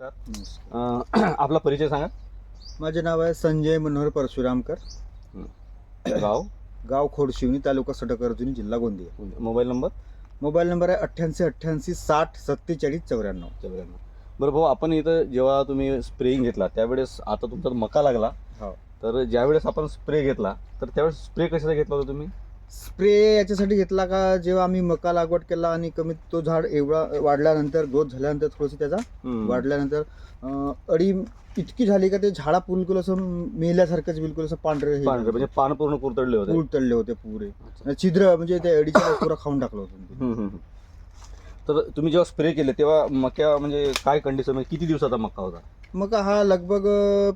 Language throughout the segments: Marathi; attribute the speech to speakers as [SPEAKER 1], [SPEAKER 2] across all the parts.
[SPEAKER 1] आपला परिचय सांगा.
[SPEAKER 2] माझे नाव आहे संजय मनोहर परशुरामकर.
[SPEAKER 1] गाव
[SPEAKER 2] गाव खोडशिवनी, तालुका सटक अर्जुनी, जिल्हा गोंदिया.
[SPEAKER 1] मोबाईल नंबर
[SPEAKER 2] आहे 8888 60 47 94.
[SPEAKER 1] बरं भाऊ, आपण इथं जेव्हा तुम्ही स्प्रेइंग घेतला त्यावेळेस आता तुमचा मका लागला,
[SPEAKER 2] हो.
[SPEAKER 1] तर ज्यावेळेस आपण स्प्रे घेतला तर त्यावेळेस स्प्रे कशाचा घेतला होता तुम्ही?
[SPEAKER 2] स्प्रे याच्यासाठी घेतला का, जेव्हा आम्ही मका लागवड केला आणि कमी तो झाड एवढा वाढल्यानंतर, ग्रोथ झाल्यानंतर थोडंसं त्याचा वाढल्यानंतर अडी इतकी झाली का ते झाडा बिलकुल असं मेल्यासारखंच, बिलकुल असं पांढरे
[SPEAKER 1] म्हणजे पान पूर्ण कुरतडले
[SPEAKER 2] होते पुरे छिद्र, म्हणजे त्या अडीच्या पुरा खाऊन टाकलं होतं.
[SPEAKER 1] तर तुम्ही जेव्हा स्प्रे केले तेव्हा मक्या म्हणजे काय कंडिशन, म्हणजे किती दिवसाचा मका होता?
[SPEAKER 2] मका हा लगभग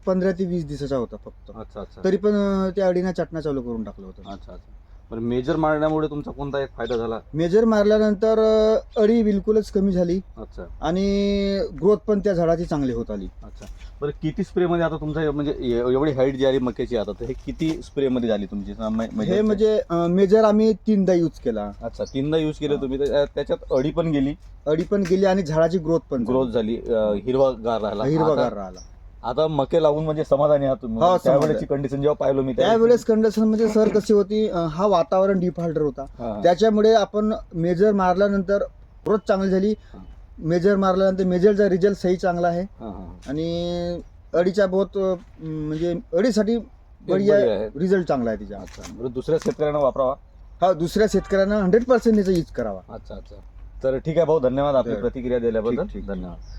[SPEAKER 2] 15 ते 20 दिवसाचा होता फक्त.
[SPEAKER 1] अच्छा.
[SPEAKER 2] तरी पण त्या अडीना चटणा चालू करून टाकलं होतं.
[SPEAKER 1] अच्छा. पण मेजर मारण्यामुळे तुमचा कोणता एक फायदा झाला?
[SPEAKER 2] मेजर मारल्यानंतर अळी बिलकुलच कमी झाली.
[SPEAKER 1] अच्छा.
[SPEAKER 2] आणि ग्रोथ पण त्या झाडाची चांगली होत आली.
[SPEAKER 1] अच्छा. बरं, किती स्प्रे मध्ये आता तुमचा म्हणजे एवढी हाईट जी आली मक्याची आता, तर हे किती स्प्रे मध्ये झाली तुमची?
[SPEAKER 2] हे म्हणजे मेजर आम्ही 3दा यूज केला.
[SPEAKER 1] अच्छा, 3दा यूज केले तुम्ही. त्याच्यात अडी पण गेली
[SPEAKER 2] आणि झाडाची ग्रोथ
[SPEAKER 1] झाली, हिरवागार
[SPEAKER 2] राहिला.
[SPEAKER 1] आता मके लावून म्हणजे समाधानी आहात तुम्ही?
[SPEAKER 2] हो,
[SPEAKER 1] त्यावेळेची कंडिशन जेव्हा पाहिलो मी
[SPEAKER 2] त्यावेळेस कंडिशन म्हणजे सर कशी होती, हा वातावरण डिफॉल्टर होता. त्याच्यामुळे आपण मेजर मारल्यानंतर ग्रोथ चांगली झाली. मेजर मारल्यानंतर मेजरचा रिझल्ट सही चांगला आहे. आणि अडीच्या बहुत म्हणजे अडीसाठी रिझल्ट चांगला आहे तिचा.
[SPEAKER 1] अच्छा. दुसऱ्या शेतकऱ्यांना वापरावा?
[SPEAKER 2] हा, दुसऱ्या शेतकऱ्यांना 100% याचा यूज करावा.
[SPEAKER 1] अच्छा. तर ठीक आहे भाऊ, धन्यवाद आपली प्रतिक्रिया दिल्याबद्दल. धन्यवाद.